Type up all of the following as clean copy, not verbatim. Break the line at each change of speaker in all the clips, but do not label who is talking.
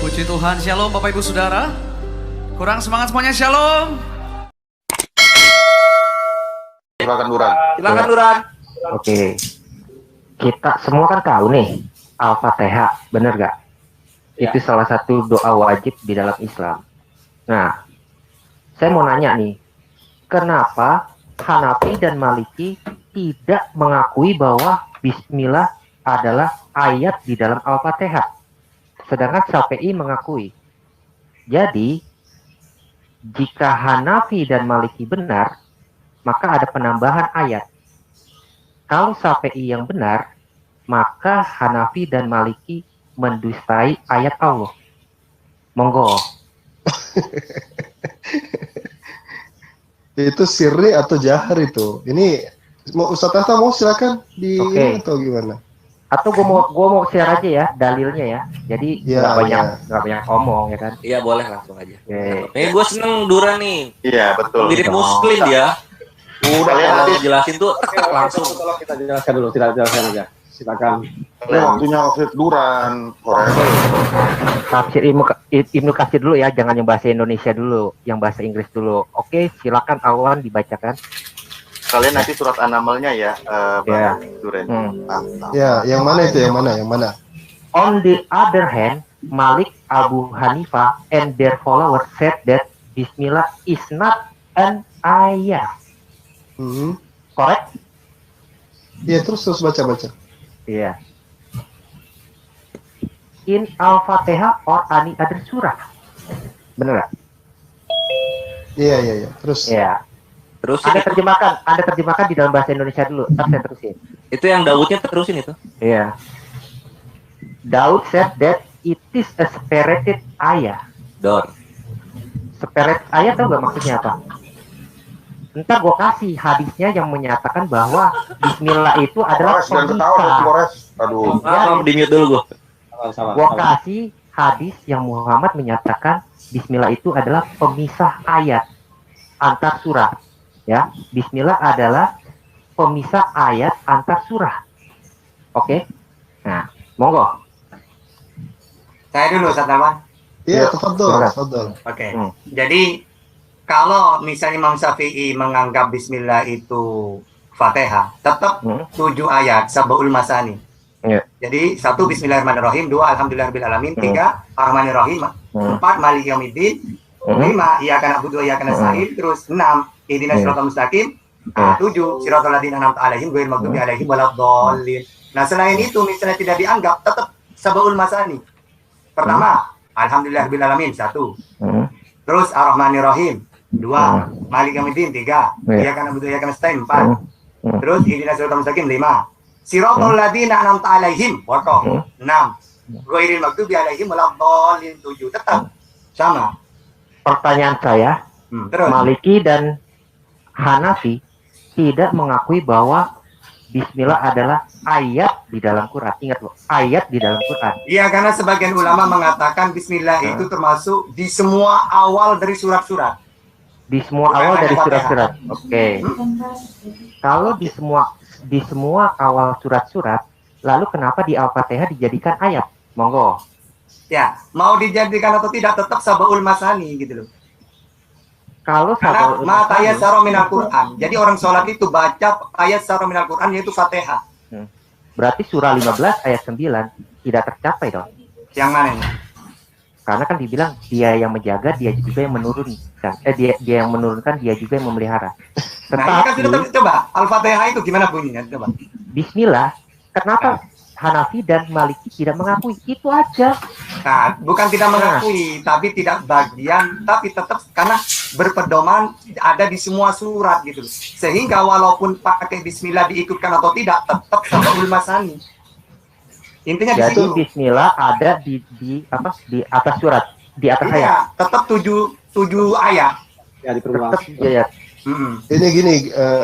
Puji Tuhan, shalom Bapak Ibu Saudara. Kurang semangat semuanya, shalom.
Silakan Duran.
Silakan Duran.
Oke, kita semua kan tahu nih Al-Fatihah, bener gak?
Ya.
Itu salah satu doa wajib di dalam Islam. Nah, saya mau nanya nih, kenapa Hanafi dan Maliki tidak mengakui bahwa Bismillah adalah ayat di dalam Al-Fatihah, sedangkan Syafi'i mengakui? Jadi, jika Hanafi dan Maliki benar, maka ada penambahan ayat. Kalau Syafi'i yang benar, maka Hanafi dan Maliki mendustai ayat Allah. Monggo.
Itu sirri atau jahar itu? Ini mau Ustaz Tahta mau silakan di
Oke.
atau gimana?
Atau gua mau share aja ya dalilnya ya. Jadi
Ya,
nggak banyak ngomong ya kan.
Iya boleh langsung aja.
Oke.
Gue seneng Duran nih.
Iya, betul.
Mirip Muslim dia.
Udah
Kalau
nanti
jelasin tuh langsung.
Tolong kita jelaskan dulu, kita jelaskan aja. Silakan.
waktunya Hafid Duran.
Tafsir Ibnu Katsir dulu ya, jangan yang bahasa Indonesia dulu, yang bahasa Inggris dulu. Oke, silakan Awan dibacakan.
Kalian nanti surat An-Naml-nya ya,
Ya.
Bang Duran. Mantap.
Ya, yang mana itu? Yang mana? Yang mana?
On the other hand, Malik, Abu Hanifah, and their followers said that Bismillah is not an ayat. Correct?
Iya, terus baca.
Iya. In Al-Fatihah or any other surah. Bener gak?
Iya. Terus.
Iya.
Terus
Anda terjemahkan di dalam bahasa Indonesia dulu. Ntar saya terusin.
itu yang Daudnya terusin itu.
Iya. Daud said that it is a spirited ayah.
Dor.
Spirit ayat tau gak maksudnya apa? Ntar gue kasih hadisnya yang menyatakan bahwa Bismillah itu adalah
Dan ketawa
pemisah.
Flores. Aduh.
Di mute dulu gue.
Gue kasih hadis yang Muhammad menyatakan Bismillah itu adalah pemisah ayat antar surah. Ya, Bismillah adalah pemisah ayat antar surah. Oke? Nah, monggo.
Saya dulu, Ustaz Alwan.
Iya,
Iya.
tafadhol.
Oke.
Hmm.
Jadi kalau misalnya Imam Syafi'i menganggap Bismillah itu Fatihah, tetap 7 ayat Sab'ul Masani.
Iya.
Jadi 1 Bismillahirrahmanirrahim, 2 Alhamdulillahirabbil 3 Ar-Rahmanir-Rahim, 4 Maliki Yaumiddin, 5 Iyyaka na'budu wa iyyaka nasta'in, terus 6 Ihdinas siratal mustaqim, 7 Siratal ladzina an'amta 'alaihim ghairil maghdubi 'alaihim waladdallin. Nah, selain itu misalnya tidak dianggap, tetap Sab'ul Masani. Pertama, Alhamdulillahirabbil 1. Terus Ar-Rahmanir-Rahim 2, Maliki Yaumiddin 3, Iyyaka na'budu wa iyyaka nasta'in 4. Terus Ihdinas siratal mustaqim 5. Siratal ladzina an'amta 'alaihim 6. Ghairil maghdubi 'alaihim waladdallin 7. Tetap sama.
Pertanyaan saya,
Terus
Maliki dan Hanafi tidak mengakui bahwa Bismillah adalah ayat di dalam Quran. Ingat loh, ayat di dalam Quran.
iya, karena sebagian ulama mengatakan Bismillah itu termasuk di semua awal dari surat-surat.
Di semua
Bukan
awal
hanya
dari
Fatihah.
surat-surat. Oke. Kalau di semua awal surat-surat, lalu kenapa di Al-Fatihah dijadikan ayat? Monggo.
Ya, mau dijadikan atau tidak tetap Sab'ul Masani gitu loh.
Kalau
Karena
Sab'ul
ma
Masani-
tayassara minal Quran. Jadi orang sholat itu baca tayassara minal Quran, yaitu Fatihah.
berarti surah 15 ayat 9 tidak tercapai dong.
Yang mana ini?
Karena kan dibilang dia yang menjaga, dia juga yang menurunkan. Dia yang menurunkan, dia juga yang memelihara.
Nah, ini kan sudah
Tetapi
coba Al-Fatihah itu gimana bunyinya? Coba.
Bismillah, kenapa Hanafi dan Maliki tidak mengakui? Itu aja.
Nah, bukan tidak mengakui, tapi tidak bagian, tapi tetap karena berpedoman ada di semua surat gitu. Sehingga walaupun pakai Bismillah diikutkan atau tidak, tetap Sab'ul Masani. Intinya di
Jadi
situ.
Bismillah ada di atas surat, di atas ayat.
Iya, tetap 7 ayat.
Ya, diperluas.
Tetap di ayat.
Ini gini,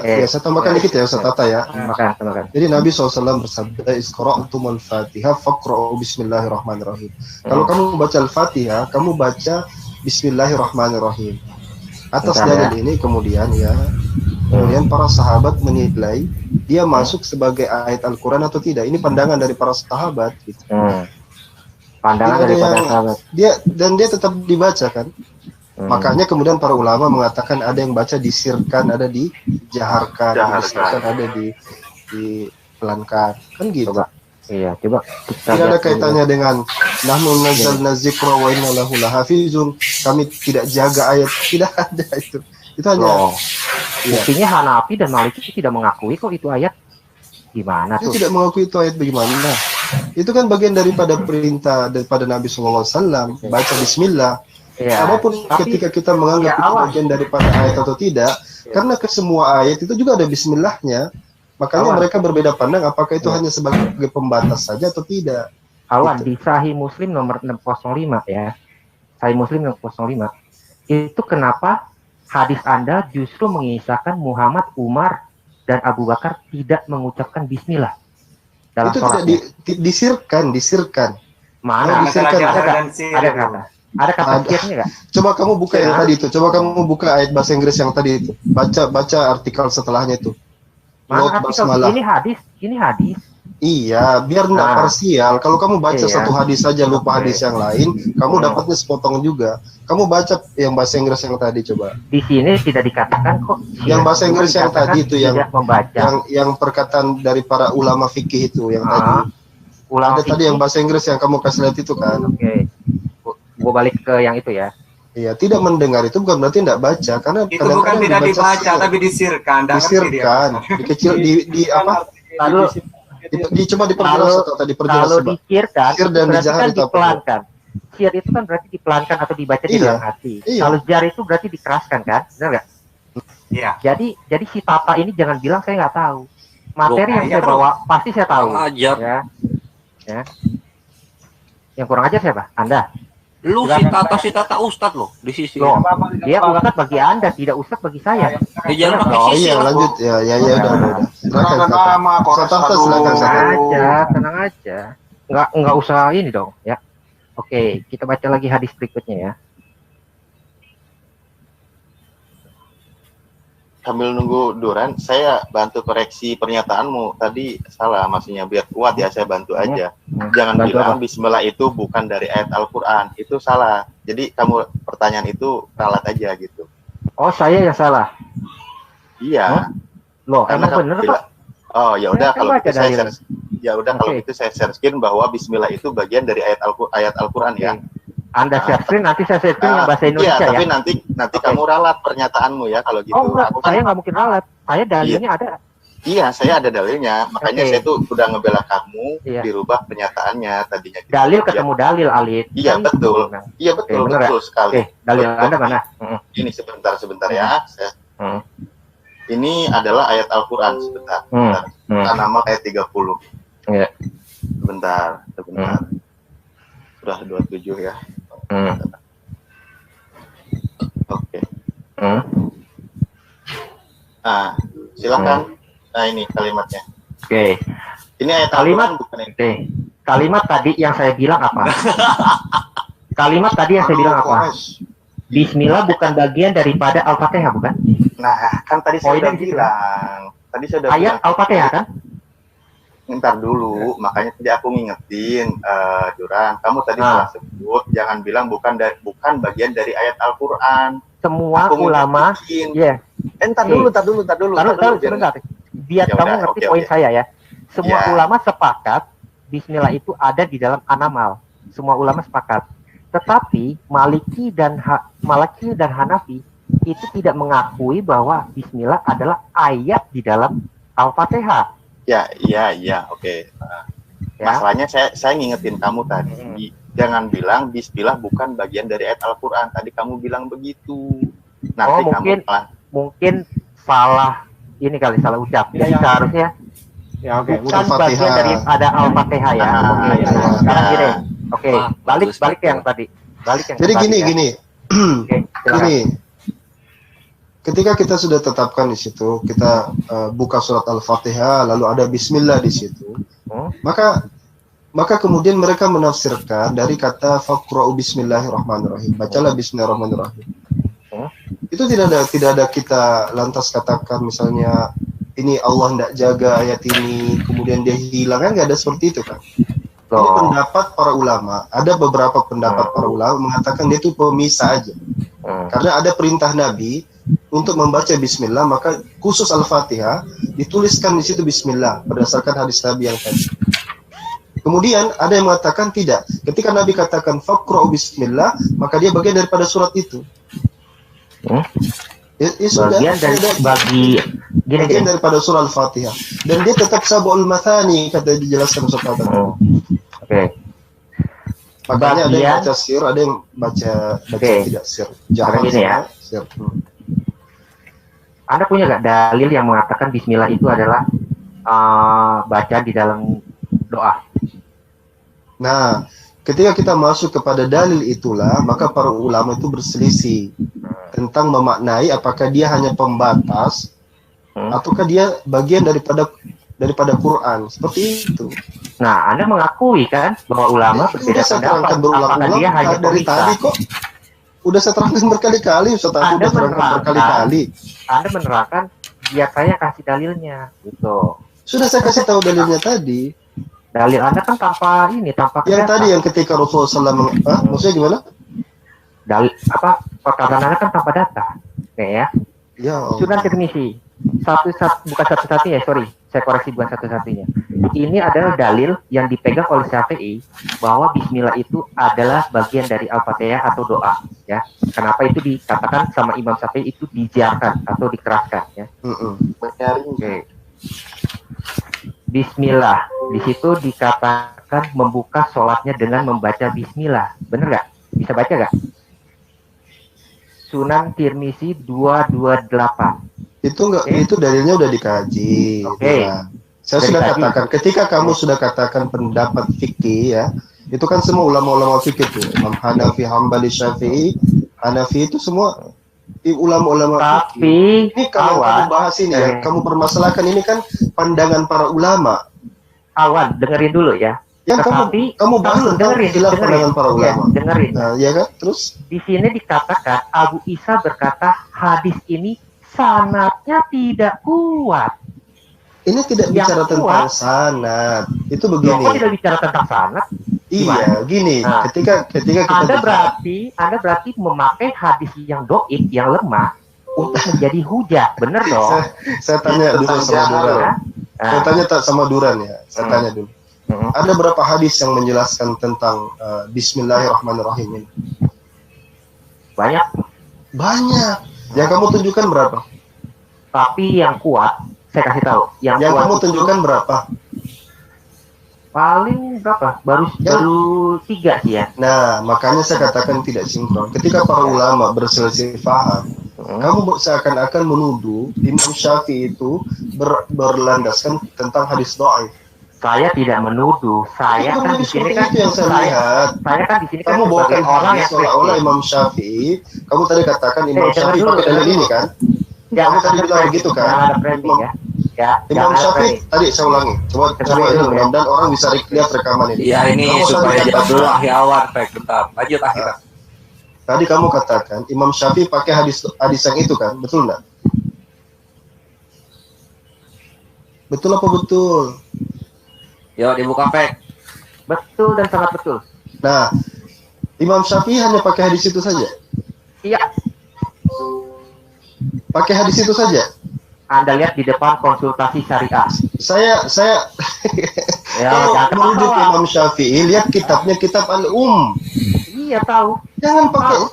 ya saya tambahkan dikit ya Ustaz Tata ya.
Makan.
Jadi Nabi SAW bersabda, "Isqra'tumul Fatihah faqra'u bismillahirrahmanirrahim." Kalau kamu baca Al-Fatihah, kamu baca Bismillahirrahmanirrahim. Atas dalil ini kemudian para sahabat menilai dia masuk sebagai ayat Al-Quran atau tidak. Ini pandangan dari para sahabat gitu.
Pandangan
Tidak ada
daripada
yang-
sahabat.
dia tetap dibaca kan. Makanya kemudian para ulama mengatakan ada yang baca disirkan, ada dijaharkan,
Jaharkan.
disirkan, ada dipelankan. Kan gitu.
Coba. Iya, coba kita
Tidak ada
lihat
kaitannya dengan nahnu nazzalna dzikra wa inna lahu lahafizun. Kami tidak jaga ayat, tidak ada itu. Itu hanya
Loh,
Iya.
buktinya Hanafi dan Maliki tidak mengakui kok itu ayat. Gimana
dia
tuh?
tidak mengakui itu ayat bagaimana. Itu kan bagian daripada perintah daripada Nabi SAW, baca bismillah.
Iya.
Apapun
Tapi
ketika kita menganggap
ya,
itu
awas.
bagian daripada ayat atau tidak, karena ke semua ayat itu juga ada bismillahnya. Makanya
Awas.
mereka berbeda pandang apakah itu hanya sebagai pembatas saja atau tidak.
Awan
Gitu.
di Sahih Muslim nomor 605 ya. Sahih Muslim 605. Itu kenapa hadis Anda justru mengisahkan Muhammad, Umar, dan Abu Bakar tidak mengucapkan bismillah dalam
Itu tidak
sholatnya.
disirkan.
Mana?
Masalah
Ada
jahar
nggak?
dan sir.
Ada kata? Ada kata
Ada.
sirnya nggak?
Coba kamu buka yang
Ya.
tadi itu. Coba kamu buka ayat bahasa Inggris yang tadi itu. Baca artikel setelahnya itu.
Mana
Lot
artikel?
basmalah.
Ini hadis.
Iya, biar tidak
Nah.
parsial. Kalau kamu baca
Iya.
satu hadis saja lupa
Oke.
hadis yang lain, kamu dapatnya sepotong juga. Kamu baca yang bahasa Inggris yang tadi coba.
Di sini tidak dikatakan kok.
Yang bahasa
Cuma
Inggris yang
dikatakan
tadi itu, yang-
tidak membaca.
Yang perkataan dari para ulama fikih itu yang tadi.
Ulama
Ada tadi yang bahasa Inggris yang kamu kasih lihat itu kan.
Oke. Gua balik ke yang itu ya.
Iya, tidak mendengar itu bukan berarti tidak baca karena
Itu bukan tidak dibaca tapi disirkan. Nggak ngerti dia.
disirkan, dikecil di apa?
Lalu
Coba diperjelas
Kalau-
atau tadi perjelas
kalau
coba.
dikirkan,
Sir
itu
dan
berarti
dijahar
kan
itu apa?
dipelankan. Sir itu kan berarti dipelankan atau dibaca di
Iya.
dalam hati.
Iya.
Kalau jar itu berarti dikeraskan kan, benar nggak?
Iya.
Jadi si Tata ini jangan bilang saya nggak tahu. Materi
Loh,
yang
iya,
saya
bro.
bawa pasti saya tahu.
Kurang ajar.
Ya. Yang kurang ajar siapa? Anda.
Lu si tata ustad loh di sisi.
Loh, dia ustadz bagi Anda, tidak ustadz bagi saya.
Ya, jangan pakai
Oh
sisi
iya,
lah.
lanjut ya udah. Silakan.
Nama
Tata, silakan.
Tenang aja. Nggak usah ini dong, ya. Oke, kita baca lagi hadis berikutnya ya.
Sambil nunggu Duran, saya bantu koreksi pernyataanmu. Tadi salah, maksudnya biar kuat ya, saya bantu aja. Jangan
Bantu
bilang
apa?
bismillah itu bukan dari ayat Al-Quran. Itu salah. Jadi kamu pertanyaan itu ralat aja gitu.
Oh, saya yang salah.
Iya.
Loh,
Karena
emang
kamu
bener
bilang-
Pak?
Oh ya udah
Saya
kalau
baca
itu saya
dalilnya.
ya udah kalau
Oke.
itu saya share bahwa bismillah itu bagian dari ayat Al-Quran ya.
Anda share screen, nanti saya share screen yang bahasa
Iya,
Indonesia
tapi
ya.
nanti
Oke.
kamu ralat pernyataanmu ya kalau gitu.
Oh enggak,
Aku kan-
saya nggak mungkin ralat. Saya dalilnya ada.
Iya, saya ada dalilnya. Makanya
Oke.
saya tuh udah ngebela kamu
Iya.
dirubah pernyataannya tadinya. gitu.
Dalil
Iya.
ketemu dalil, Alid.
Iya,
Kan
betul.
gitu. Nah,
Iya betul,
Oke, bener
betul sekali.
Oke, dalil
Betul.
Anda mana? Heeh.
Ini sebentar ya.
Hmm.
Ini adalah ayat Al-Quran sebentar.
Hmm.
Kita nama ayat 30.
Iya.
Sebentar. Sudah 27 ya.
Hmm.
Oke.
Hmm.
Nah, silakan. Nah, ini kalimatnya.
Oke.
Ini ayat
Kalimat-
Al-Quran bukan ini.
Oke. Kalimat tadi yang saya bilang apa? Kalimat tadi yang saya bilang apa? Bismillah bukan bagian daripada Al-Fatihah, bukan?
Nah, kan tadi saya
Poinnya
udah
di situ.
bilang. Tadi saya udah
Ayat
bilang.
Al-Fatihah kan?
Ntar dulu, makanya tadi aku ngingetin, Duran, kamu tadi
Ah.
telah sebut, jangan bilang bukan bagian dari ayat Al-Quran.
Semua
Aku
ulama,
ngingetin.
ya.
Ntar
Oke.
dulu.
Taruh
biar-
sebentar. Biar
Ya
kamu
udah,
ngerti
oke,
poin
oke.
saya ya. Semua
Ya.
ulama sepakat Bismillah itu ada di dalam An-Naml. Semua ulama sepakat. Tetapi Maliki dan Hanafi itu tidak mengakui bahwa Bismillah adalah ayat di dalam Al-Fatihah.
Iya, oke.
Ya.
Masalahnya saya ngingetin kamu tadi, jangan bilang Bismillah bukan bagian dari ayat Al-Quran. Tadi kamu bilang begitu. Nanti
mungkin-
kamu
Mungkin salah ini kali, salah ucap.
Ya,
Jadi
ya.
seharusnya
Ya oke.
bukan
Al-Fatihah.
bagian daripada Al-Fatihah ya.
Ah,
Oke.
iya.
Sekarang gini. Oke,
Wah,
balik
bagus,
balik
betul.
yang tadi. Balik yang
Jadi
tadi ya.
gini.
Oke, silakan.
Gini, ketika kita sudah tetapkan di situ, kita buka surat Al-Fatihah, lalu ada Bismillah di situ,
Hmm.
maka kemudian mereka menafsirkan dari kata Faqra'u Bismillahirrahmanirrahim, bacalah Bismillahirrahmanirrahim.
Hmm.
Itu tidak ada kita lantas katakan misalnya ini Allah tidak jaga ayat ini, kemudian dia hilang, kan nggak ada seperti itu kan? Ini pendapat para ulama. Ada beberapa pendapat para ulama mengatakan dia itu pemisah aja. Karena ada perintah Nabi untuk membaca Bismillah, maka khusus Al-Fatihah dituliskan di situ Bismillah berdasarkan hadis Nabi yang tadi. Kemudian ada yang mengatakan tidak. Ketika Nabi katakan faqra'u Bismillah, maka dia bagian daripada surat itu.
Bagian
daripada surah Al-Fatihah. Dan dia tetap sab'ul mathani, kata dijelaskan Ustaz tadi.
Oke.
Makanya ada yang baca sir, ada yang baca tidak sir. Jangan
gini ya.
Sir.
Anda punya nggak dalil yang mengatakan Bismillah itu adalah bacaan di dalam doa?
Nah, ketika kita masuk kepada dalil itulah, maka para ulama itu berselisih tentang memaknai apakah dia hanya pembatas ataukah dia bagian daripada Quran, seperti itu.
Nah, Anda mengakui kan bahwa ulama berbeda pendapat. Apakah dia hanya
dari tadi kok? Udah saya terangkan berkali-kali, Ustaz. Udah terangkan berkali-kali.
Anda menerangkan, biasanya kasih dalilnya, gitu.
Sudah saya kasih tahu dalilnya tadi.
Dalil Anda kan tanpa
yang tadi yang ketika Rasulullah SAW, maksudnya gimana?
Dalil perkataan Anda kan tanpa data, ya? Ya. Sunan Tirmizi, bukan satu-satunya, sorry, saya koreksi, bukan satu-satunya. Ini adalah dalil yang dipegang oleh Syafi'i bahwa Bismillah itu adalah bagian dari Al-Fatihah atau doa, ya. Kenapa itu dikatakan sama Imam Syafi'i itu dijarkan atau dikeraskan, ya? Okay. Bismillah, di situ dikatakan membuka sholatnya dengan membaca Bismillah, bener nggak? Bisa baca nggak? Sunan Tirmizi 228.
Itu enggak, itu dalilnya udah dikaji. Ya. Saya sudah katakan, ketika kamu sudah katakan pendapat fikih ya, itu kan semua ulama-ulama fikih itu, Imam Hanafi, Hambali, Syafi'i, Hanafi itu semua ulama-ulama fikih. Ini kalau kamu bahas ini ya, kamu permasalahkan ini kan pandangan para ulama.
Awan, dengerin dulu ya.
Yang kamu bahas tentang istilah pandangan para ulama.
Ya, dengerin.
Nah, ya kan? Terus
di sini dikatakan Abu Isa berkata hadis ini sanadnya tidak kuat.
Ini tidak bicara tentang sanad. Itu begini.
Kok tidak bicara tentang sanad?
Iya, gini. Nah, ketika kita
Anda berarti memakai hadis yang doib, yang lemah untuk menjadi hujah, bener dong?
Saya tanya dulu sama Duran. Saya tanya sama Duran ya. Saya tanya dulu. Ada berapa hadis yang menjelaskan tentang Bismillahirrahmanirrahim ini?
Banyak.
Yang kamu tunjukkan berapa?
Tapi yang kuat, saya kasih tahu.
Yang kamu tunjukkan berapa?
Paling berapa? Baru 3 sih ya.
Nah, makanya saya katakan tidak sinkron. Ketika para ulama berselisih paham, kamu seakan-akan menuduh Imam Syafi'i itu berlandaskan tentang hadis dhaif.
Saya tidak menuduh. Saya kan di sini kan
yang saya lihat.
Saya kan di sini kan
kamu bawakan orang yang seolah-olah Imam Syafi'i. Kamu tadi katakan Imam Syafi'i pakai dalil ini kan? Kamu tadi bilang begitu kan? Imam Syafi'i tadi saya ulangi. Coba ini mudah-mudahan orang bisa lihat rekaman ini.
Iya, ini supaya jawab dulu ahli awal, bentar. Lanjut akhirnya.
Tadi kamu katakan Imam Syafi'i pakai hadis yang itu kan? Betul enggak? Betul apa betul?
Yuk dibuka Pak.
Betul dan sangat betul.
Nah, Imam Syafi'i hanya pakai hadis itu saja?
Iya.
Pakai hadis itu saja?
Anda lihat di depan konsultasi syariah.
Saya kalau merujuk Imam Syafi'i, lihat kitabnya, kitab Al-Um.
Iya, tahu.
Jangan pakai.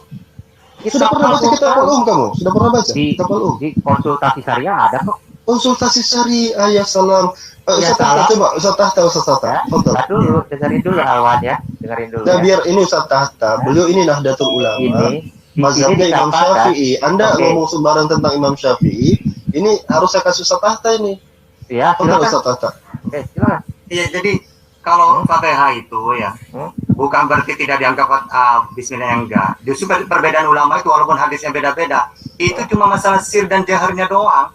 Sudah pernah baca kitab Al-Um kamu? Sudah pernah baca kitab Al-Um?
Di konsultasi syariah ada kok.
Konsultasi syariah, ya salam. Ustaz Tahta, coba Ustaz Tahta.
Dulu, dengerin dulu Awan ya. Dengerin dulu.
Nah, biar ini Ustaz Tahta, beliau ini Nahdlatul Ulama. Mazhabnya Imam Syafi'i. Anda ngomong sembarang tentang Imam Syafi'i, ini harus saya kasih Ustaz Tahta ini.
Ya, silakan.
Ustaz Tahta.
Oke, silakan.
Iya, jadi kalau Fatihah itu ya, bukan berarti tidak dianggap Bismillah yang enggak. Justru perbedaan ulama itu walaupun hadisnya beda-beda, itu cuma masalah sir dan jaharnya doang.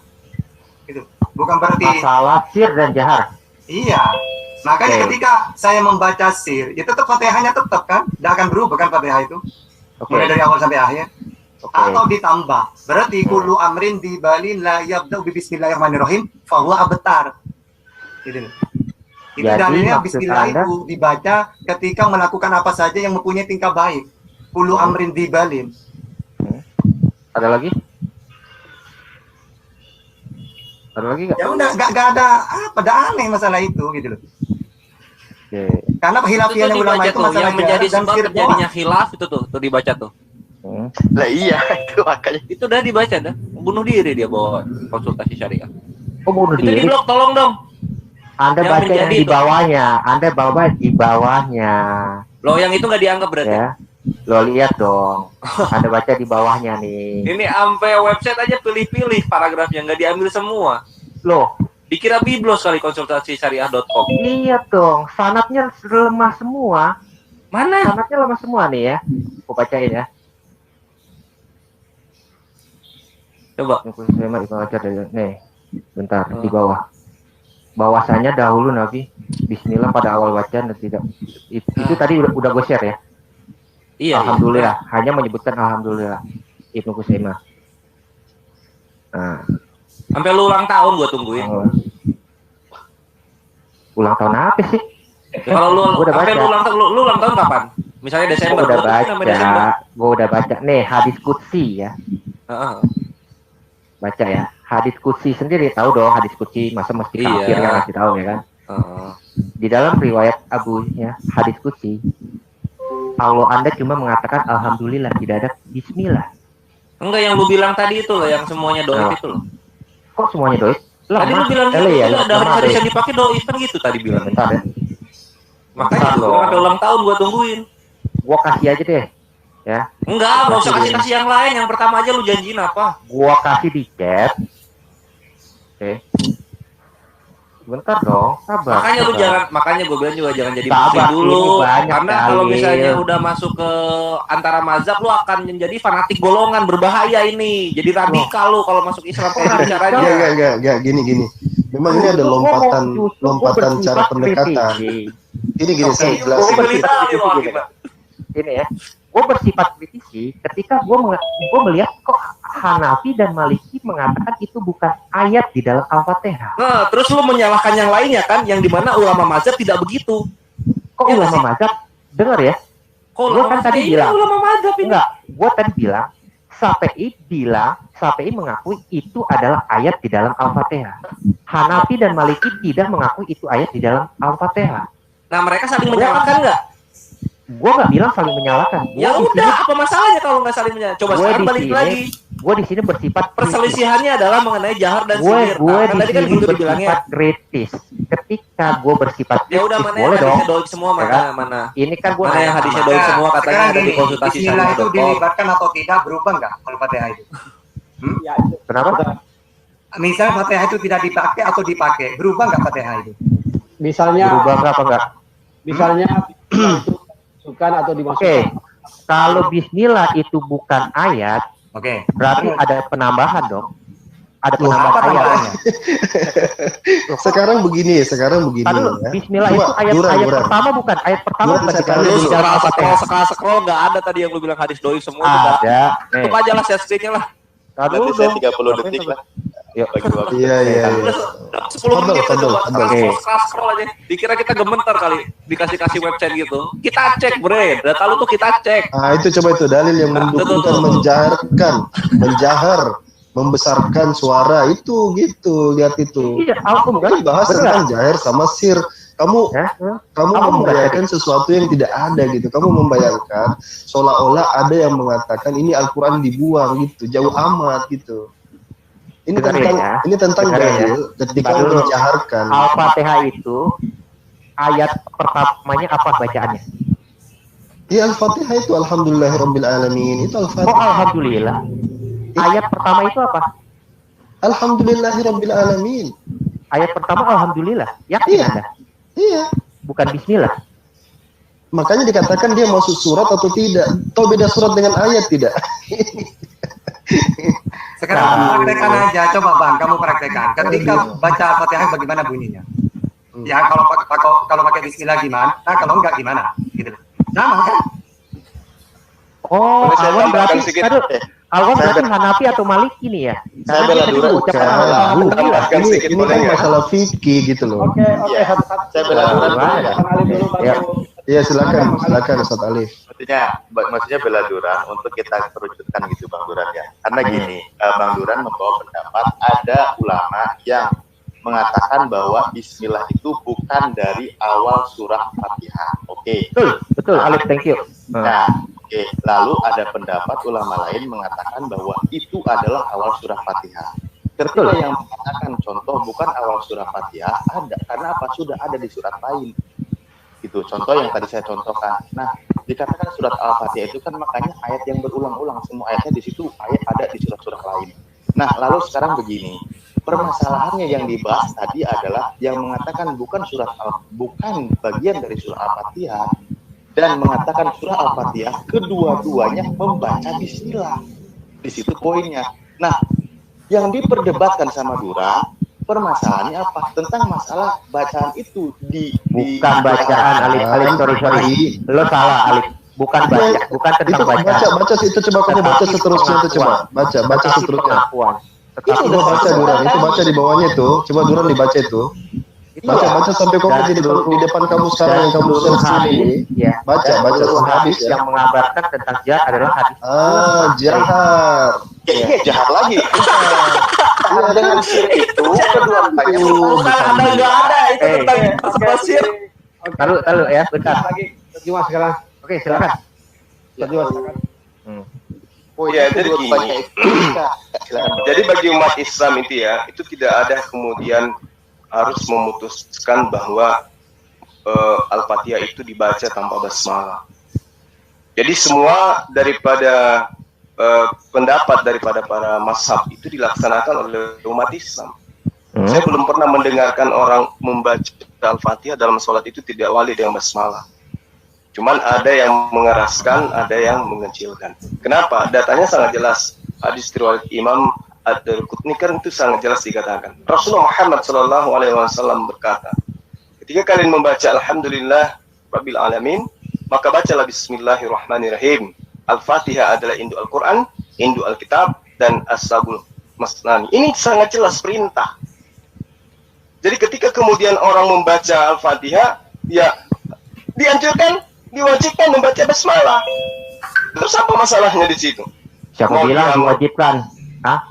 Itu bukan berarti
masalah sir dan jahar.
Iya, makanya ketika saya membaca sir, ya tetap Fatihahnya tetap kan, tidak akan berubah kan Fatihah itu, mulai dari awal sampai akhir. Atau ditambah, berarti kullu amrin di balin la yabda'u bi bismillahirrahmanirrahim fahuwa abtar. Gitu. Itu
Jadi,
dalilnya
maksud
bismillah
Anda-
itu dibaca ketika melakukan apa saja yang mempunyai tingkah baik. Kulu amrin dibalin.
Ada lagi? Ada lagi nggak?
Ya udah nggak ada apa ada aneh masalah itu gitu loh.
Oke.
Karena khilafiyah
Itu
ulama
dibaca
itu
tuh,
masalah
yang menjadi
jarak dan
sebab
sir
terjadinya khilaf itu tuh dibaca tuh.
Lah iya itu makanya.
Itu udah dibaca dah. Bunuh diri dia bawa konsultasi syariah.
Oh, bunuh
Itu di
diri.
blog tolong dong.
Anda
yang
baca yang
menjadi
di
itu.
bawahnya. Anda bawa di bawahnya.
Loh yang itu nggak dianggap berarti.
Ya. Lo lihat dong. Anda baca di bawahnya nih.
Ini sampai website aja pilih-pilih paragrafnya nggak diambil semua.
Loh,
Dikira biblos kali konsultasi syariah.com.
lihat dong. Sanatnya lemah semua.
Mana?
Sanatnya lemah semua nih ya. Aku bacain ya.
Coba.
Nih, bentar di bawah. Bahwasanya dahulu Nabi Bismillah pada awal bacaan dan tidak itu tadi udah gue share ya.
Iya.
Alhamdulillah, hanya menyebutkan alhamdulillah Ibnu Kusaimah. Nah,
Sampai lu ulang tahun gua tungguin.
ulang tahun apa sih?
Ya, kalau lu
Gua udah
sampai
baca.
lu ulang tahun kapan? Misalnya
Gue
Desember.
udah
Gua tungguin sampai Desember.
baca, gue udah baca. Nih hadis qudsi ya,
Heeh.
baca ya. Hadis qudsi sendiri tahu dong hadis qudsi, masa mesti
Iya.
kafir kan masih tahu ya kan?
Heeh.
Di dalam riwayat Abu ya hadis qudsi, Allah Anda cuma mengatakan alhamdulillah, tidak ada bismillah.
Enggak yang lu bilang tadi itu loh, yang semuanya doib
Nah.
itu loh.
Kok semuanya doib?
Tadi lu bilang gitu,
ya,
ada hadis yang dipakai doib kan gitu tadi bilang.
Bentar ya.
Makanya
Bentar
gua
loh.
sampai ulang tahun gua tungguin.
Gua kasih aja deh. Ya,
Enggak, nggak usah
Kasih
kasih yang lain. Yang pertama aja lu janjiin apa?
gua kasih di chat. Oke. Bentar dong, sabar.
Makanya lu
sabar.
jangan, makanya gue bilang juga jangan jadi
Sabar,
muslim dulu.
ini banyak
Karena kalau
dalil.
misalnya udah masuk ke antara mazhab, lu akan menjadi fanatik golongan, berbahaya ini. Jadi radikal lu kalau masuk Islam kayak gini caranya.
Enggak, gini. Memang ini ada lompatan cara pendekatan. Gini saya jelasin.
Ini ya, gue bersifat kritisi ketika gue melihat kok Hanafi dan Maliki mengatakan itu bukan ayat di dalam Al-Fatihah.
Nah, terus lu menyalahkan yang lainnya kan, yang dimana ulama mazhab tidak begitu.
Kok
Iya
ulama
sih?
mazhab dengar ya?
Kok
Gua
ulama
kan tadi
mazhab? Iya,
bilang.
ulama mazhab ini.
Enggak, gue tadi bilang Syafi'i mengakui itu adalah ayat di dalam Al-Fatihah. Hanafi dan Maliki tidak mengakui itu ayat di dalam Al-Fatihah.
Nah, mereka saling menyalahkan nggak?
Gue nggak bilang saling menyalahkan.
Ya udah, apa masalahnya kalau nggak saling menyalahkan? Coba
Gua
sekarang
di
balik
sini
lagi.
Gue di sini bersifat kritis.
Perselisihannya adalah mengenai jahar dan
gue
sihir.
gue
Nah, kan
di
tadi kan
sini
gitu dibilangnya.
bersifat kritis. Ketika gue bersifat
Ya udah,
kritis,
mana yang
boleh dong.
hadisnya doib semua,
Ya kan?
mana?
Ini kan gue
Mana yang hadisnya doib semua katanya
sekarang
ada di
gini,
konsultasi
Bismillah itu
syariah.com.
dilibatkan atau tidak berubah nggak kalau Fatihah itu?
Ya,
Kenapa?
Misalnya Fatihah itu tidak dipakai atau dipakai, berubah nggak Fatihah itu?
misalnya
Berubah nggak apa enggak?
misalnya itu masukkan atau
Oke,
dimasukkan.
kalau Bismillah itu bukan ayat,
Oke.
berarti ada penambahan dong. Ada
Loh,
penambahan
apa
ayat.
tambahannya?
Sekarang begini
Tadi dulu,
ya.
Bismillah
Coba,
itu ayat
Duran.
pertama bukan? Ayat pertama
Duran,
bukan
saya
di dalam
tanya
Lu
dulu.
di dalam Al-Fatihah.
scroll nggak ada tadi yang lu bilang hadis doib semua itu nggak.
Ada. Nih,
Tutup aja lah share screen-nya lah.
tadi
Nanti
dulu
saya
dong.
30 detik lah.
Yuk.
Bagi waktu.
Iya.
Udah 10 menit aja
Fadol,
coba.
fadol.
Scroll aja. Dikira kita gemeter kali dikasih website gitu. Kita cek, bre. Data lu tuh kita cek.
Ah, itu coba itu dalil yang mendukungkan menjahar, membesarkan suara itu gitu, lihat itu.
Iya, Al-Qum kan?
Kan bahas
Bener
tentang jahir sama sir. Kamu
Ya?
kamu
Kamu
membayangkan sesuatu yang tidak ada gitu. Kamu membayangkan seolah-olah ada yang mengatakan ini Al-Qur'an dibuang gitu, jauh amat gitu. Ini
Dengerin
tentang
ya. Dengerin
dalil ketika
Dengerin dulu.
menjaharkan.
Al-Fatihah itu ayat pertamanya apa bacaannya?
Ya Al-Fatihah itu alhamdulillahirabbil alamin. Itu
Oh,
Al-Fatihah.
alhamdulillah. Ayat pertama itu apa?
Alhamdulillahirabbil alamin.
Ayat pertama alhamdulillah. Yakin
Iya.
Anda?
Iya.
Bukan bismillah.
Makanya dikatakan dia masuk surat atau tidak. Tahu beda surat dengan ayat tidak?
Sekarang kamu praktekkan aja, coba Bang, kamu praktekkan. Ketika baca Fatihah bagaimana bunyinya? Ya kalau pakai Bismillah gimana? Nah kalau enggak gimana? Gitu. Sama kan?
Oh,
Boleh saya
awan
tambahkan
berarti
sedikit?
aduh, Awal berarti Hanafi atau Maliki nih ya?
Saya
Karena
bela
dia tadi
Duran.
mengucapkan
Kan,
alhamdulillah.
ini kan masalah fikih gitu loh.
Oke, satu-satu.
Saya bela Duran dulu ya.
Bang Alif dulu baru.
Ya. Iya silakan Ustaz Alif.
Maksudnya bela Duran untuk kita kerucutkan gitu Bang Duran ya. Karena gini, Bang Duran membawa pendapat ada ulama yang mengatakan bahwa Bismillah itu bukan dari awal surah Fatihah. Oke.
Betul, Alif, thank you.
Nah, oke. Lalu ada pendapat ulama lain mengatakan bahwa itu adalah awal surah Fatihah. Ketika yang mengatakan contoh bukan awal surah Fatihah ada, karena apa? Sudah ada di surat lain. Itu contoh yang tadi saya contohkan. Nah, dikatakan surat Al-Fatihah itu kan makanya ayat yang berulang-ulang, semua ayatnya di situ ayat ada di surat-surat lain. Nah, lalu sekarang begini, permasalahannya yang dibahas tadi adalah yang mengatakan bukan bagian dari surah Al-Fatihah dan mengatakan surah Al-Fatihah kedua-duanya membaca Bismillah. Di situ poinnya. Nah, yang diperdebatkan sama Dura, permasalahannya apa? Tentang masalah bacaan itu
Bukan bacaan, Alif, sorry. Lo salah, Alif. Bukan baca, bukan tentang
Itu
bacaan.
baca itu coba kamu baca seterusnya itu coba. Baca
Tetapi
seterusnya.
pengakuan.
Itu udah baca Duran, itu baca di bawahnya itu. Coba Duran dibaca itu. Baca sampai kau di depan kamu sekarang yang kamu share sini.
Ya.
Baca
Seluruh
sampai habis
hadis
ya.
yang mengabarkan tentang jihad adalah hadis.
Jahat.
Iya, jahat lagi. Dengan syirik itu kedua-duanya
Anda nggak ada itu tentang basir.
Taruh ya, bentar.
Lagi Jumat sekarang.
Oke, silakan.
Jumat sekarang.
Oh
Ya, jadi
dua-duanya
gini.
itu silakan.
Jadi bagi umat Islam itu ya, itu tidak ada kemudian harus memutuskan bahwa Al-Fatihah itu dibaca tanpa basmalah. Jadi semua daripada pendapat daripada para mazhab itu dilaksanakan oleh umat Islam. Saya belum pernah mendengarkan orang membaca Al-Fatihah dalam sholat itu tidak wali dengan basmalah. Cuman ada yang mengeraskan, ada yang mengecilkan. Kenapa? Datanya sangat jelas. Hadis riwayat Imam Ad-Darqutni kan itu sangat jelas dikatakan. Rasulullah Muhammad SAW berkata, ketika kalian membaca Alhamdulillah Rabbil Alamin, maka bacalah Bismillahirrahmanirrahim. Al-Fatihah adalah induk Al-Quran, induk Alkitab, dan As-Sabul Masnani. Ini sangat jelas perintah. Jadi ketika kemudian orang membaca Al-Fatihah, ya dianjurkan, diwajibkan membaca basmalah. Terus apa masalahnya di situ?
Siapa bilang diwajibkan? Hah?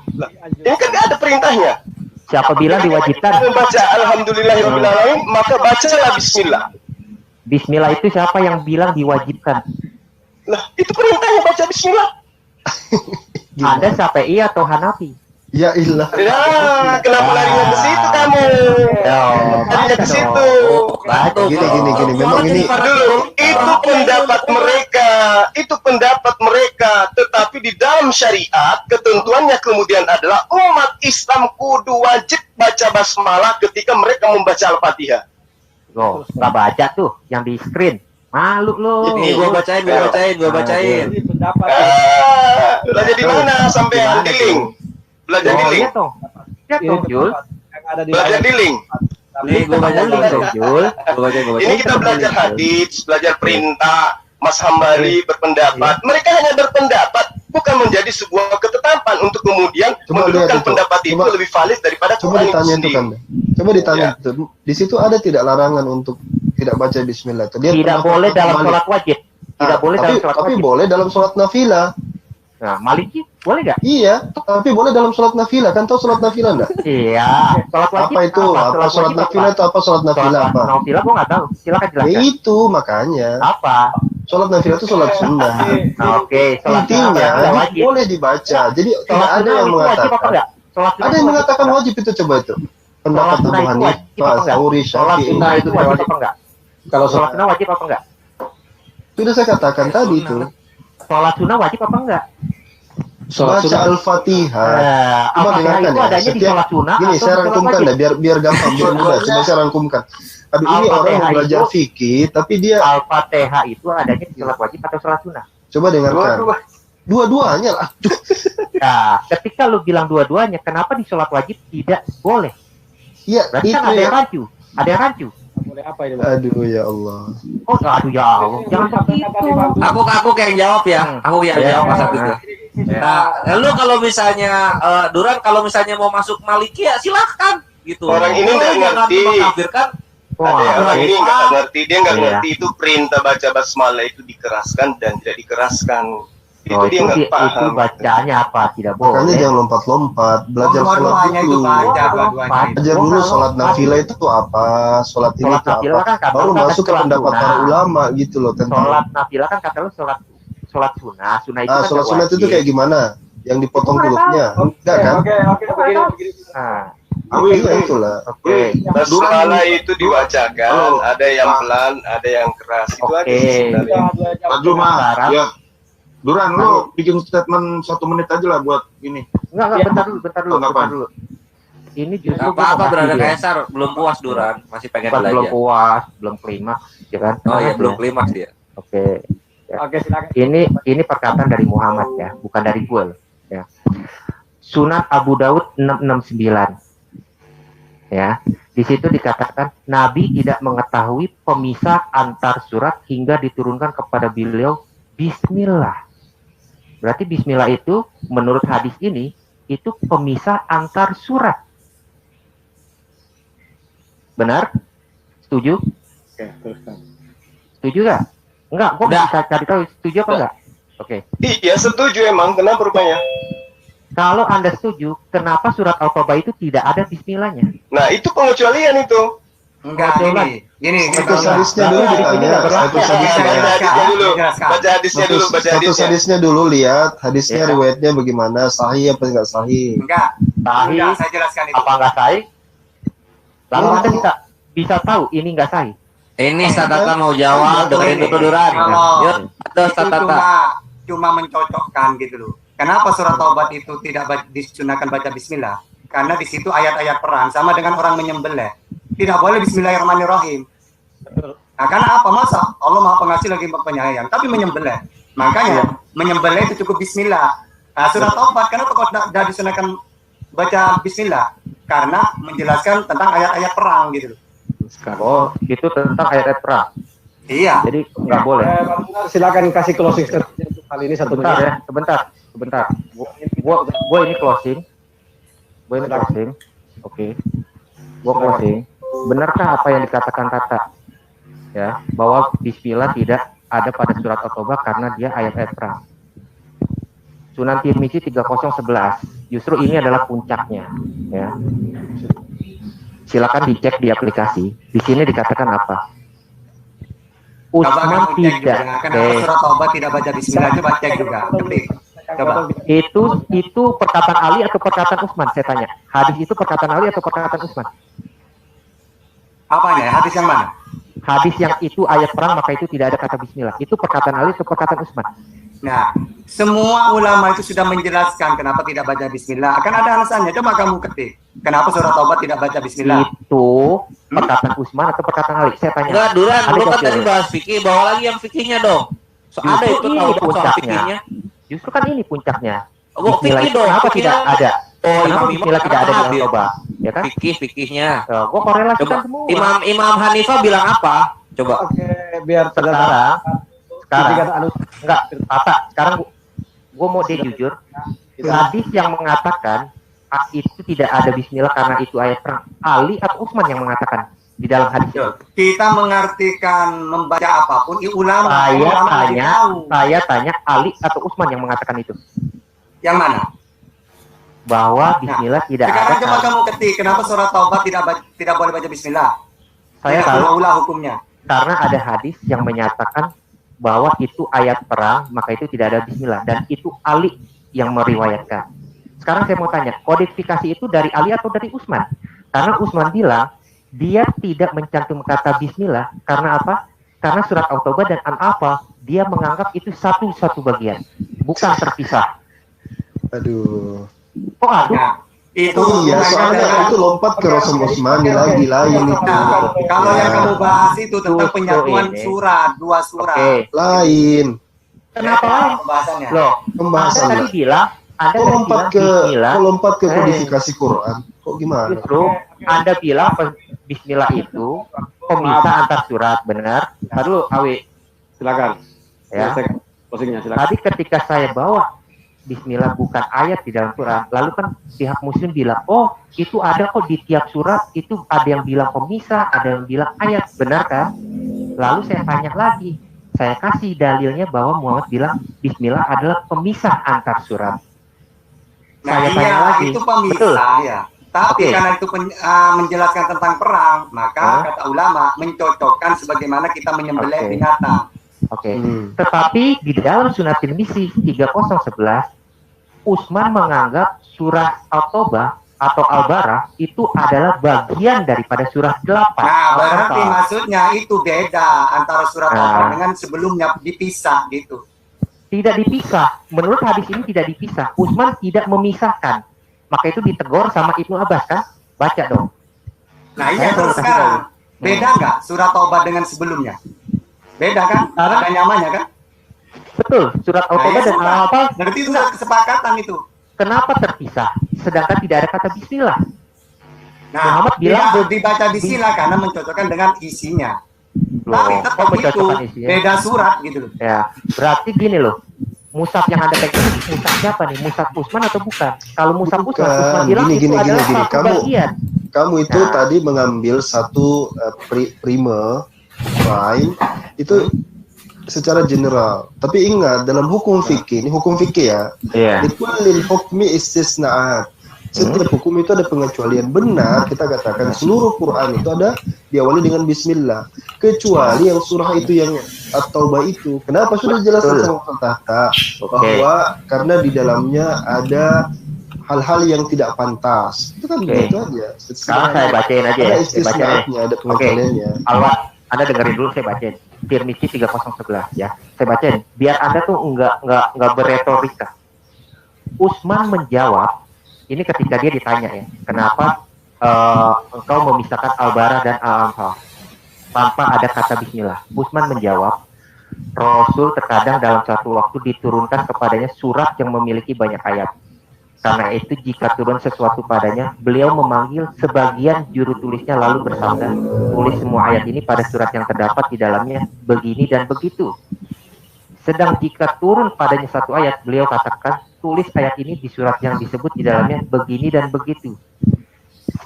Ini kan ada perintahnya.
Siapa bilang diwajibkan?
Membaca Alhamdulillahirrahmanirrahim, maka bacalah Bismillah.
Bismillah itu siapa yang bilang diwajibkan?
Lah, itu perintahnya baca Bismillah.
Anda Syafi'i atau Hanafi?
Ya ilah.
Ya, kenapa larinya ke situ kamu? Larinya ke situ.
Gini. Memang ini
Dulu, itu pendapat mereka. Tetapi di dalam syariat, ketentuannya kemudian adalah umat Islam kudu wajib baca basmalah ketika mereka membaca Al-Fatihah.
Loh, nggak baca tuh yang di screen. Malu lo.
Nih, gua bacain.
Ini pendapat.
Belajar di mana sampai di link? Belajar di link.
Lihat dong, Jul.
Yang ada di
Belajar di link.
Nih, gua bacain dong,
Jul.
Ini kita belajar hadits, belajar perintah. Mas Hambali berpendapat. Mereka hanya berpendapat, bukan menjadi sebuah ketetapan untuk kemudian
Coba
mendudukan
lihat itu.
pendapat itu
Coba-
lebih valid daripada
coba
Quran itu
ditanya itu
sendiri.
kan. Coba ditanya itu. Di situ ada tidak larangan untuk tidak baca bismillah? Itu dia
Tidak
pernah
boleh
fatwa
dalam
Malik.
sholat wajib. Tidak boleh dalam sholat
tapi
wajib.
boleh dalam sholat nafilah.
Nah, Maliki boleh nggak?
Iya, tapi boleh dalam sholat nafilah. Kan tahu sholat nafilah enggak?
Iya. Sholat wajib
Apa itu? Apa sholat nafilah itu apa sholat nafilah apa?
Nafilah gua nggak tahu. Silakan
Ya
jelaskan.
itu makanya.
Apa?
Sholat nafilah itu sholat sunnah.
Nah, oke. Sholat
Intinya
sunnah wajib.
boleh dibaca. Jadi
Sholat
tidak ada
sunnah
yang
itu wajib apa
mengatakan.
enggak? Sholat sunnah
Ada yang
itu
mengatakan
wajib
wajib itu coba itu. Pendapat
Sholat
Abu
sunnah itu wajib
Hanifah,
apa enggak?
Tsauri,
Sholat
Syafi'i.
sunnah itu wajib apa enggak?
Kalau
Sholat sunnah wajib apa enggak?
Sudah saya katakan tadi itu.
Sholat sunnah wajib apa enggak?
Baca Al-Fatihah. Coba
Al-Fatihah
dengarkan
itu
ya.
adanya di sholat sunnah
Gini,
atau
saya
di sholat
rangkumkan
wajib?
deh, biar gampang, biar mudah. Coba saya rangkumkan. Aduh, ini
Al-Fatihah
orang mau belajar
itu-
fikih, tapi dia
Al-Fatihah itu adanya di sholat wajib atau sholat sunnah?
coba dengarkan. Dua-duanya lah. Aduh.
Nah, ketika lu bilang dua-duanya, kenapa di sholat wajib tidak boleh?
Iya,
Berarti
itu
kan ada
ya.
yang rancu. Ada yang rancu.
boleh apa ini? Bang?
Aduh ya Allah.
Oh, aduh ya Allah. Jangan begitu.
Aku kayak yang jawab ya. Aku yang
Ya,
jawab pas
ya.
itu. Nah, lu kalau misalnya Duran kalau misalnya mau masuk Maliki ya silahkan gitu.
Orang ini nggak
jangan
ngerti.
mengkafirkan.
Ada yang orang ini nggak ngerti, dia nggak
Iya.
ngerti itu perintah baca basmalah itu dikeraskan dan tidak dikeraskan. Itu
Oh,
dia nggak
itu
paham.
bacaannya apa? Tidak
Makanya
boleh.
jangan lompat-lompat, belajar sholat
Dua-duanya itu
dulu.
baca, dua-duanya itu.
Belajar dulu sholat nafilah itu apa, sholat ini
Sholat
itu apa.
nafilah kan kata
Baru
lu kan
masuk ke
sholat
pendapat
sunnah.
para ulama gitu loh tentang.
Sholat nafilah kan kata lu sholat sunnah. Sunnah itu
Nah,
kan
sholat sunat itu
wajib.
kayak gimana? Yang dipotong kulupnya? Enggak kan?
Oke, begini.
Nah,
Iya itulah.
oke.
Basmalah itu diwacakan, ada yang pelan, ada yang keras. Itu aja
Oke.
sih sebenarnya.
Pak Juma,
Sekarang-
ya. Duran, lu bikin statement 1 menit aja lah buat ini.
Enggak, bentar dulu.
Tanggapan.
Ini justru
Nggak
gua
apa-apa
mau
berada
kasih dia.
Kaisar, belum puas Duran, masih pengen
Bukan belum
belajar.
puas, belum klimaks, ya kan?
Oh iya,
Tenang
belum
aja.
klimaks dia.
Oke.
Oke, silakan.
Ini perkataan dari Muhammad ya, bukan dari gue loh, ya. Sunan Abu Daud 669. Ya, di situ dikatakan Nabi tidak mengetahui pemisah antar surat hingga diturunkan kepada beliau Bismillah. Berarti Bismillah itu menurut hadis ini itu pemisah antar surat. Benar? Setuju?
Oke, teruskan.
Setuju nggak? Enggak, gue
Udah.
bisa cari tahu setuju apa enggak? Oke.
Iya setuju emang, kenapa rupanya?
Kalau Anda setuju, kenapa surat Al-Taubah itu tidak ada bismillahnya?
Nah itu pengecualian itu.
Enggak, gini.
Status hadisnya dulu ditanya, status hadisnya.
Baca hadisnya dulu, baca hadisnya dulu, baca
Status
hadisnya.
hadisnya dulu lihat, hadisnya
Ya.
riwayatnya bagaimana, sahih apa enggak sahih.
Enggak,
Sahih,
saya jelaskan itu.
apa enggak sahih? Lalu Anda bisa tahu ini enggak sahih.
Ini Satata mau jawab, dengerin dulu Duran.
Kalau
Yuk, terus
itu
Satata.
cuma mencocokkan gitu loh. Kenapa surat taubat itu tidak disunahkan baca bismillah? Karena di situ ayat-ayat perang sama dengan orang menyembelih. Tidak boleh bismillahirrahmanirrahim. Nah, karena apa? Masa Allah Maha Pengasih lagi penyayang, tapi menyembelih. Makanya menyembelih itu cukup bismillah. Nah, surat taubat kenapa kok tidak disunahkan baca bismillah? Karena menjelaskan tentang ayat-ayat perang gitu loh.
Oh, itu tentang ayat-ayat perang.
Iya.
Jadi enggak boleh.
Bang Duran, silakan kasih closing statement untuk kali ini 1
Sebentar
menit.
ya, sebentar. Gua ini closing. Oke. Gua closing. Benarkah apa yang dikatakan Tata? Ya, bahwa bismillah tidak ada pada surat At-Taubah karena dia ayat-ayat perang. Sunan Tirmizi 3011. Justru ini adalah puncaknya, ya. Silakan dicek di aplikasi. Di sini dikatakan apa?
Coba
Utsman
kamu cek
tidak.
juga. Kenapa surat taubat tidak baca bismillah? Coba cek juga. Ketik. Coba.
Itu perkataan Ali atau perkataan Utsman? Saya tanya. Hadis itu perkataan Ali atau perkataan Utsman?
Apanya? Hadis yang mana?
Hadis yang itu ayat perang maka itu tidak ada kata bismillah. Itu perkataan Ali atau perkataan Utsman?
Nah, semua ulama itu sudah menjelaskan kenapa tidak baca bismillah. Akan ada alasannya. Coba kamu ketik. Kenapa surat taubat tidak baca bismillah?
Itu perkataan Utsman atau perkataan Ali? Saya tanya.
Enggak, Duran,
Ada
lu kan
jawab
tadi
dulu.
bahas fikih, bawa lagi yang fikihnya dong. So, ada
Justru
itu
ini
tahu soal
puncaknya.
fikihnya.
Justru kan ini puncaknya.
Oh,
Bismillah
fikih
itu
dong.
kenapa
Fikih
tidak
dong.
ada?
Oh,
Kenapa
Imam
bismillah tidak ada di
hadir.
Al-Taubah? Ya kan?
Fikihnya.
Gue korelasikan
Coba
semua.
Imam Hanifah bilang apa? Coba.
Oke, biar
Sekarang enggak Tata. Sekarang gua mau dia jujur. Hadis yang mengatakan itu tidak ada bismillah karena itu ayat perang. Ali atau Utsman yang mengatakan di dalam hadis itu.
Kita mengartikan membaca apapun, ulama
Saya tanya Ali atau Utsman yang mengatakan itu.
Yang mana?
Bahwa bismillah tidak
Sekarang
ada.
coba kamu ketik. Kenapa surat taubat tidak boleh baca bismillah?
Saya
Tidak
tahu
ulah hukumnya.
karena ada hadis yang menyatakan bahwa itu ayat perang, maka itu tidak ada bismillah dan itu Ali yang meriwayatkan. Sekarang saya mau tanya, kodifikasi itu dari Ali atau dari Utsman? Karena Utsman bilang dia tidak mencantum kata bismillah karena apa? Karena surat At-Taubah dan An-Anfal dia menganggap itu satu bagian, bukan terpisah.
Aduh.
Oh aduh.
Nah, itu
Iya, soalnya itu lompat ke Rasul Utsmani lagi lain itu.
Nah, kalau yang kamu bahas itu tentang
Tuh,
penyatuan
ini.
surat, 2 surat.
Oke.
Lain.
Kenapa lain?
Pembahasannya.
Loh, Anda
Pembahasannya.
tadi bilang Anda
Kok
tadi
lompat
bilang
ke
bismillah.
lompat ke kodifikasi Quran? Kok gimana?
Justru Anda bilang bismillah itu pemisah antar surat, benar? Lalu Awi,
Silakan.
ya.
Closingnya silakan.
Tadi ketika saya bawa Bismillah bukan ayat di dalam Quran, lalu kan pihak muslim bilang, oh itu ada kok di tiap surat, itu ada yang bilang pemisah, ada yang bilang ayat, benar kan? Lalu saya tanya lagi, saya kasih dalilnya bahwa Muhammad bilang Bismillah adalah pemisah antar surat.
Nah
Saya tanya
iya,
lagi,
itu pemisah
betul.
ya. Tapi karena itu menjelaskan tentang perang, maka kata ulama mencocokkan sebagaimana kita menyembelih binatang.
Tetapi di dalam Sunan Tirmizi 3011, Utsman menganggap surah At-Taubah atau Al-Barah itu adalah bagian daripada surah 8.
Nah, berarti maksudnya itu beda antara surah Taubah dengan sebelumnya, dipisah gitu.
Tidak dipisah. Menurut hadis ini tidak dipisah. Utsman tidak memisahkan. Maka itu ditegur sama Ibnu Abbas kan? Baca dong.
Nah iya, terus sekarang beda nggak surah Taubah dengan sebelumnya? Beda kan? Ada namanya kan?
Betul, surat At-Taubah dan Al-Anfal.
Berarti itu kesepakatan itu.
Kenapa terpisah? Sedangkan tidak ada kata Bismillah.
Nah,
Muhammad bilang
dibaca Bismillah karena mencocokkan dengan isinya. Tapi tetap itu beda surat gitu loh.
Ya, berarti gini loh. Mushaf yang Anda pegang mushaf siapa nih? Mushaf Utsman atau bukan? Kalau mushaf Utsman bilang itu adalah satu bagian.
Kamu itu tadi mengambil satu prime itu secara general. Tapi ingat dalam hukum fikih, ini hukum fikih ya. Likullil hukmi istisnaat. Setiap hukum itu ada pengecualian. Benar kita katakan seluruh Quran itu ada diawali dengan Bismillah. Kecuali yang surah itu yang At-Taubah itu. Kenapa sudah dijelaskan sama Al-Tahta bahwa karena di dalamnya ada hal-hal yang tidak pantas. Itu kan begitu aja.
Sekarang saya bacain aja ya.
Ada istisnaatnya, ada pengecualiannya.
Alwan, Anda dengerin dulu, saya bacain. Tirmizi 3011 ya. Saya bacain biar Anda tuh enggak beretorika. Utsman menjawab, ini ketika dia ditanya ya, kenapa engkau memisahkan Al-Barah dan Al-Anfal tanpa ada kata Bismillah? Utsman menjawab, Rasul terkadang dalam satu waktu diturunkan kepadanya surat yang memiliki banyak ayat. Karena itu jika turun sesuatu padanya, beliau memanggil sebagian juru tulisnya lalu bersabda, tulis semua ayat ini pada surat yang terdapat di dalamnya begini dan begitu. Sedang jika turun padanya satu ayat, beliau katakan, tulis ayat ini di surat yang disebut di dalamnya begini dan begitu.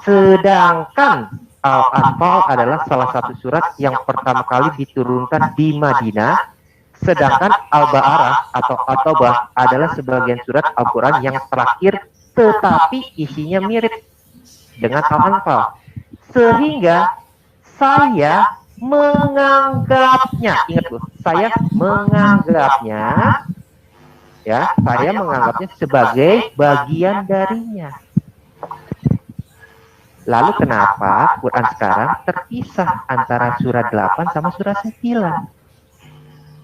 Sedangkan Al-Anfal adalah salah satu surat yang pertama kali diturunkan di Madinah, sedangkan Al-Baqarah atau At-Taubah adalah sebagian surat Al-Quran yang terakhir tetapi isinya mirip dengan Al-Anfal. Sehingga saya menganggapnya, ingat loh, saya menganggapnya sebagai bagian darinya. Lalu kenapa Quran sekarang terpisah antara surat 8 sama surat 9?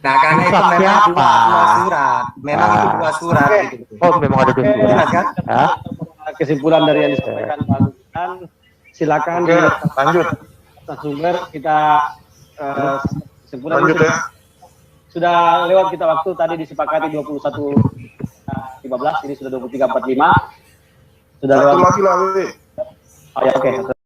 Nah, karena itu memang dua surat. Memang itu dua surat.
Oh, memang ada dua surat.
Kan?
Kesimpulan dari yang disampaikan Pak Lutan, silakan
lanjut.
Sumber kita kesimpulan.
Lanjut ya.
Sudah lewat kita waktu tadi disepakati 21.15, ini sudah 23.45. Sudah
Satu
lewat.
lagi lah,
Oh ya, oke.